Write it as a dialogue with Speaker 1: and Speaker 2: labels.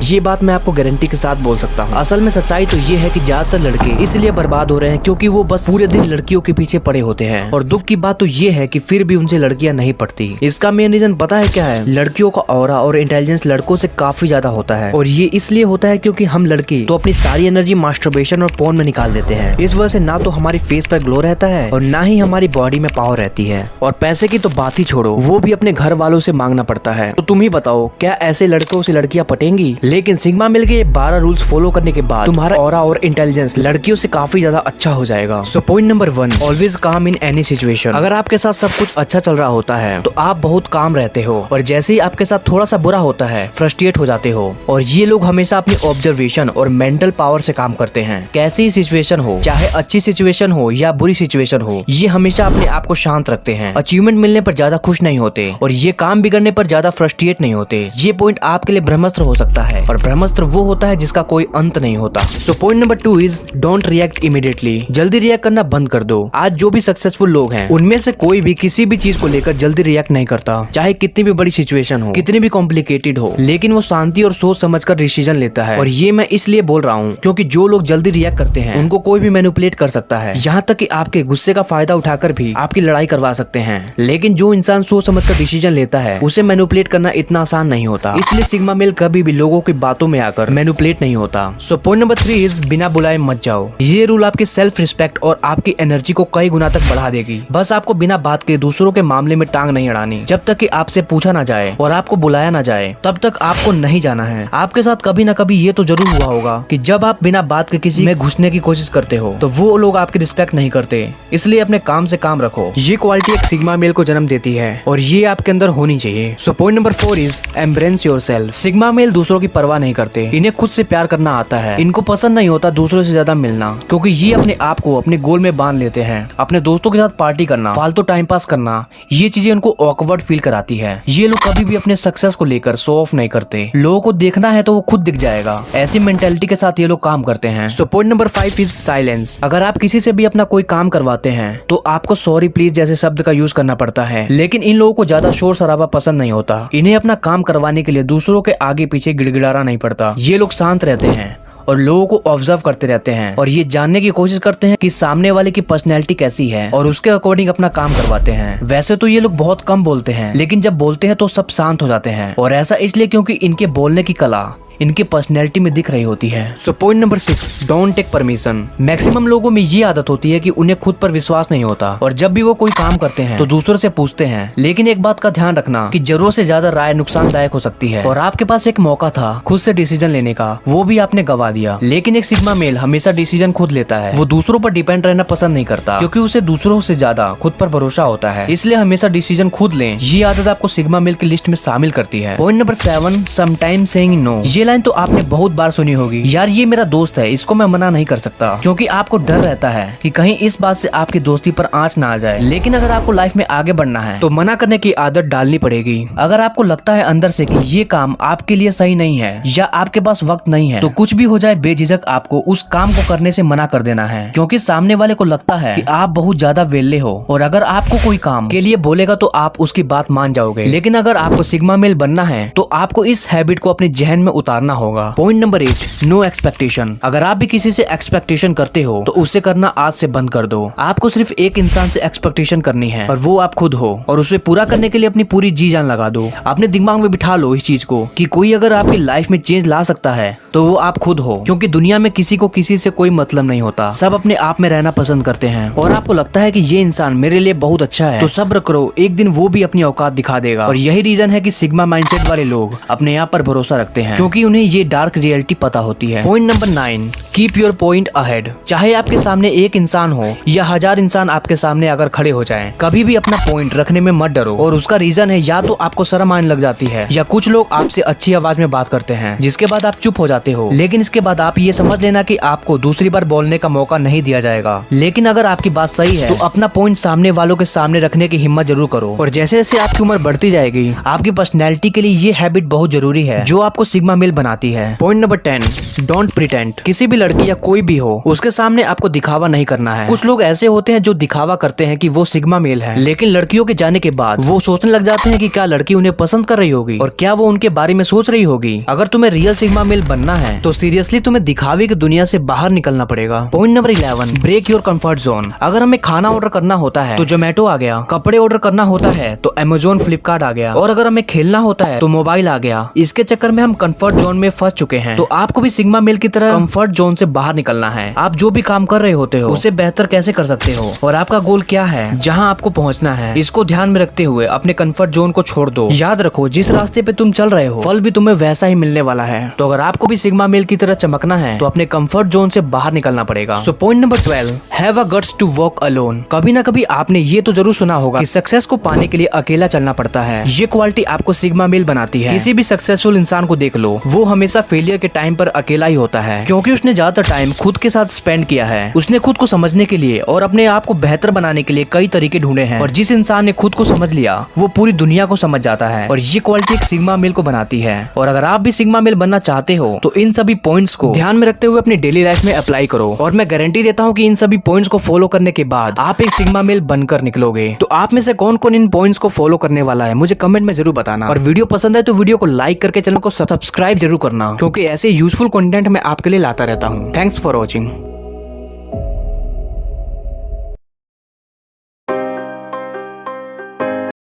Speaker 1: ये बात मैं आपको गारंटी के साथ बोल सकता हूँ। असल में सच्चाई तो ये है कि ज्यादातर लड़के इसलिए बर्बाद हो रहे हैं क्योंकि वो बस पूरे दिन लड़कियों के पीछे पड़े होते हैं। और दुख की बात तो ये है कि फिर भी उनसे लड़कियां नहीं पड़ती। इसका मेन रीजन पता है क्या है? लड़कियों का ऑरा और इंटेलिजेंस लड़कों से काफी ज्यादा होता है। और ये इसलिए होता है क्योंकि हम लड़के तो अपनी सारी एनर्जी मास्टरबेशन और पोर्न में निकाल देते हैं। इस वजह से ना तो हमारी फेस पर ग्लो रहता है और ना ही हमारी बॉडी में पावर रहती है। और पैसे की तो बात ही छोड़ो, वो भी अपने घर वालों से मांगना पड़ता है। तो तुम ही बताओ, क्या ऐसे लड़कों से लड़कियां पटेंगी? लेकिन सिग्मा मिल के 12 रूल्स फॉलो करने के बाद तुम्हारा ऑरा और इंटेलिजेंस लड़कियों से काफी ज्यादा अच्छा हो जाएगा। सो पॉइंट नंबर 1, ऑलवेज काम इन एनी सिचुएशन। अगर आपके साथ सब कुछ अच्छा चल रहा होता है तो आप बहुत काम रहते हो, और जैसे ही आपके साथ थोड़ा सा बुरा होता है फ्रस्ट्रेट हो जाते हो। और ये लोग हमेशा अपनी ऑब्जर्वेशन और मेंटल पावर से काम करते हैं। कैसी ही सिचुएशन हो, चाहे अच्छी सिचुएशन हो या बुरी सिचुएशन हो, ये हमेशा अपने आप को शांत रखते हैं। अचीवमेंट मिलने पर ज्यादा खुश नहीं होते और ये काम बिगड़ने पर ज्यादा फ्रस्ट्रेट नहीं होते। ये पॉइंट आपके लिए ब्रह्मास्त्र हो सकता है, और ब्रह्मास्त्र वो होता है जिसका कोई अंत नहीं होता। सो point number 2 is don't react immediately. जल्दी रिएक्ट करना बंद कर दो। आज जो भी सक्सेसफुल लोग हैं उनमें से कोई भी किसी भी चीज को लेकर जल्दी रिएक्ट नहीं करता, चाहे कितनी भी बड़ी सिचुएशन हो, कितनी भी कॉम्प्लिकेटेड हो, लेकिन वो शांति और सोच समझकर डिसीजन लेता है। और ये मैं इसलिए बोल रहा हूँ क्योंकि जो लोग जल्दी रिएक्ट करते हैं उनको कोई भी मैनिपुलेट कर सकता है, यहाँ तक कि आपके गुस्से का फायदा उठाकर भी आपकी लड़ाई करवा सकते हैं। लेकिन जो इंसान सोच समझकर डिसीजन लेता है उसे मैनिपुलेट करना इतना आसान नहीं होता। इसलिए सिग्मा मेल कभी भी लोगों की बातों में आकर मैनिपुलेट नहीं होता। सो पॉइंट नंबर 3 इज बिना बुलाए मत जाओ। ये रूल आपकी सेल्फ रिस्पेक्ट और आपकी एनर्जी को कई गुना तक बढ़ा देगी। बस आपको बिना बात के दूसरों के मामले में टांग नहीं अड़ानी। जब तक कि आपसे पूछा ना जाए और आपको बुलाया ना जाए तब तक आपको नहीं जाना है। आपके साथ कभी ना कभी ये तो जरूर हुआ होगा कि जब आप बिना बात के किसी में घुसने की कोशिश करते हो तो वो लोग आपकी रिस्पेक्ट नहीं करते। इसलिए अपने काम से काम रखो। ये क्वालिटी एक सिग्मा मेल को जन्म देती है और ये आपके अंदर होनी चाहिए। सो point number 4 is embrace yourself. Sigma male दूसरों की परवाह नहीं करते। इन्हें खुद से प्यार करना आता है। इनको पसंद नहीं होता दूसरों से ज्यादा मिलना, क्योंकि ये अपने आप को अपने गोल में बांध लेते हैं। अपने दोस्तों के साथ पार्टी करना, फालतू टाइम पास करना, ये चीजें उनको ऑकवर्ड फील कराती है। ये लोग कभी भी अपने सक्सेस को लेकर शो ऑफ नहीं करते। लोगों को देखना है तो वो खुद दिख जाएगा। ऐसी मेंटेलिटी के साथ ये लोग काम करते हैं। सो पॉइंट नंबर 5 इज साइलेंस। अगर आप किसी से भी अपना कोई काम करवाते हैं तो आपको सॉरी प्लीज जैसे शब्द का यूज करना पड़ता है। लेकिन इन लोगों को ज्यादा शोर शराबा पसंद नहीं होता। इन्हें अपना काम करवाने के लिए दूसरों के आगे पीछे गिड़गिड़ाना नहीं पड़ता। ये लोग शांत रहते हैं और लोगों को ऑब्जर्व करते रहते हैं और ये जानने की कोशिश करते हैं कि सामने वाले की पर्सनैलिटी कैसी है और उसके अकॉर्डिंग अपना काम करवाते हैं। वैसे तो ये लोग बहुत कम बोलते हैं, लेकिन जब बोलते हैं तो सब शांत हो जाते हैं। और ऐसा इसलिए क्योंकि इनके बोलने की कला इनकी पर्सनैलिटी में दिख रही होती है। So point number 6, don't take permission. Maximum लोगों में ये आदत होती है कि उन्हें खुद पर विश्वास नहीं होता और जब भी वो कोई काम करते हैं तो दूसरों से पूछते हैं। लेकिन एक बात का ध्यान रखना कि जरूरत से ज्यादा राय नुकसानदायक हो सकती है। और आपके पास एक मौका था खुद से डिसीजन लेने का, वो भी आपने गवा दिया। लेकिन एक सिग्मा मेल हमेशा डिसीजन खुद लेता है। वो दूसरों पर डिपेंड रहना पसंद नहीं करता क्योंकि उसे दूसरों से ज्यादा खुद पर भरोसा होता है। इसलिए हमेशा डिसीजन खुद लें। ये आदत आपको सिग्मा मेल की लिस्ट में शामिल करती है। Point number 7, sometimes saying no. ये लाइन तो आपने बहुत बार सुनी होगी, यार ये मेरा दोस्त है, इसको मैं मना नहीं कर सकता, क्योंकि आपको डर रहता है कि कहीं इस बात से आपकी दोस्ती पर आंच ना आ जाए। लेकिन अगर आपको लाइफ में आगे बढ़ना है तो मना करने की आदत डालनी पड़ेगी। अगर आपको लगता है अंदर से कि ये काम आपके लिए सही नहीं है या आपके पास वक्त नहीं है तो कुछ भी हो जाए बेझिझक आपको उस काम को करने से मना कर देना है, क्योंकि सामने वाले को लगता है कि आप बहुत ज्यादा वेले हो और अगर आपको कोई काम के लिए बोलेगा तो आप उसकी बात मान जाओगे। लेकिन अगर आपको सिग्मा मेल बनना है तो आपको इस हैबिट को अपने जहन में उतारना होगा। Point number 8, no expectation. अगर आप भी किसी से एक्सपेक्टेशन करते हो तो उसे करना आज से बंद कर दो। आपको सिर्फ एक इंसान से एक्सपेक्टेशन करनी है और वो आप खुद हो, और उसे पूरा करने के लिए अपनी पूरी जी जान लगा दो। अपने दिमाग में बिठा लो इस चीज को कि कोई अगर आपकी लाइफ में चेंज ला सकता है तो वो आप खुद हो, क्योंकि दुनिया में किसी को किसी से कोई मतलब नहीं होता। सब अपने आप में रहना पसंद करते हैं और आपको लगता है कि ये इंसान मेरे लिए बहुत अच्छा है तो सब्र करो, एक दिन वो भी अपनी औकात दिखा देगा। और यही रीजन है कि सिग्मा माइंडसेट वाले लोग अपने आप पर भरोसा रखते हैं, क्योंकि उन्हें ये डार्क रियलिटी पता होती है। Point number 9, keep your point ahead. चाहे आपके सामने एक इंसान हो या 1000 इंसान आपके सामने अगर खड़े हो जाएं, कभी भी अपना पॉइंट रखने में मत डरो। और उसका रीजन है या तो आपको शर्म आने लग जाती है या कुछ लोग आपसे अच्छी आवाज में बात करते हैं जिसके बाद आप चुप हो जाते हो। लेकिन इसके बाद आप ये समझ लेना कि आपको दूसरी बार बोलने का मौका नहीं दिया जाएगा। लेकिन अगर आपकी बात सही है तो अपना पॉइंट सामने वालों के सामने रखने की हिम्मत जरूर करो। और जैसे जैसे आपकी उम्र बढ़ती जाएगी आपकी पर्सनैलिटी के लिए ये हैबिट बहुत जरूरी है जो आपको सिग्मा मेल बनाती है। Point number 10, don't pretend. किसी भी लड़की या कोई भी हो, उसके सामने आपको दिखावा नहीं करना है। कुछ लोग ऐसे होते हैं जो दिखावा करते हैं कि वो सिग्मा मेल है, लेकिन लड़कियों के जाने के बाद वो सोचने लग जाते हैं कि क्या लड़की उन्हें पसंद कर रही होगी और क्या वो उनके बारे में सोच रही होगी। अगर तुम्हें रियल सिग्मा मेल बनना है तो सीरियसली तुम्हें दिखावे की दुनिया से बाहर निकलना पड़ेगा। Point number 11, break your comfort zone. अगर हमें खाना ऑर्डर करना होता है तो जोमेटो आ गया, कपड़े ऑर्डर करना होता है तो अमेजोन फ्लिपकार्ट आ गया, और अगर हमें खेलना होता है तो मोबाइल आ गया। इसके चक्कर में हम कंफर्ट जोन में फंस चुके हैं। तो आपको भी सिग्मा मेल की तरह कंफर्ट जोन से बाहर निकलना है। आप जो भी काम कर रहे होते हो उसे बेहतर कैसे कर सकते हो और आपका गोल क्या है, जहाँ आपको पहुँचना है, इसको ध्यान में रखते हुए अपने कंफर्ट जोन को छोड़ दो। याद रखो, जिस रास्ते पे तुम चल रहे हो फल भी तुम्हें वैसा ही मिलने वाला है। तो अगर आपको भी सिग्मा मेल की तरह चमकना है तो अपने कंफर्ट जोन से बाहर निकलना पड़ेगा। So point number 12, have a guts to walk alone. कभी ना कभी आपने ये तो जरूर सुना होगा कि सक्सेस को पाने के लिए अकेला चलना पड़ता है। ये क्वालिटी आपको सिग्मा मेल बनाती है। किसी भी सक्सेसफुल इंसान को देख लो, वो हमेशा फेलियर के टाइम पर अकेला ही होता है, क्योंकि उसने ज्यादातर टाइम खुद के साथ स्पेंड किया है। उसने खुद को समझने के लिए और अपने आप को बेहतर बनाने के लिए कई तरीके ढूंढे हैं, और जिस इंसान ने खुद को समझ लिया वो पूरी दुनिया को समझ जाता है। और ये क्वालिटी एक सिग्मा मेल को बनाती है। और अगर आप भी सिग्मा मेल बनना चाहते हो तो इन सभी पॉइंट्स को ध्यान में रखते हुए अपनी डेली लाइफ में अप्लाई करो, और मैं गारंटी देता हूँ कि इन सभी पॉइंट्स को फॉलो करने के बाद आप एक सिग्मा मेल बनकर निकलोगे। तो आप में से कौन कौन इन पॉइंट्स को फॉलो करने वाला है मुझे कमेंट में जरूर बताना। और वीडियो पसंद है तो वीडियो को लाइक करके चैनल को सब्सक्राइब जरूर करना, क्योंकि ऐसे यूजफुल कंटेंट मैं आपके लिए लाता रहता हूँ। Thanks for watching.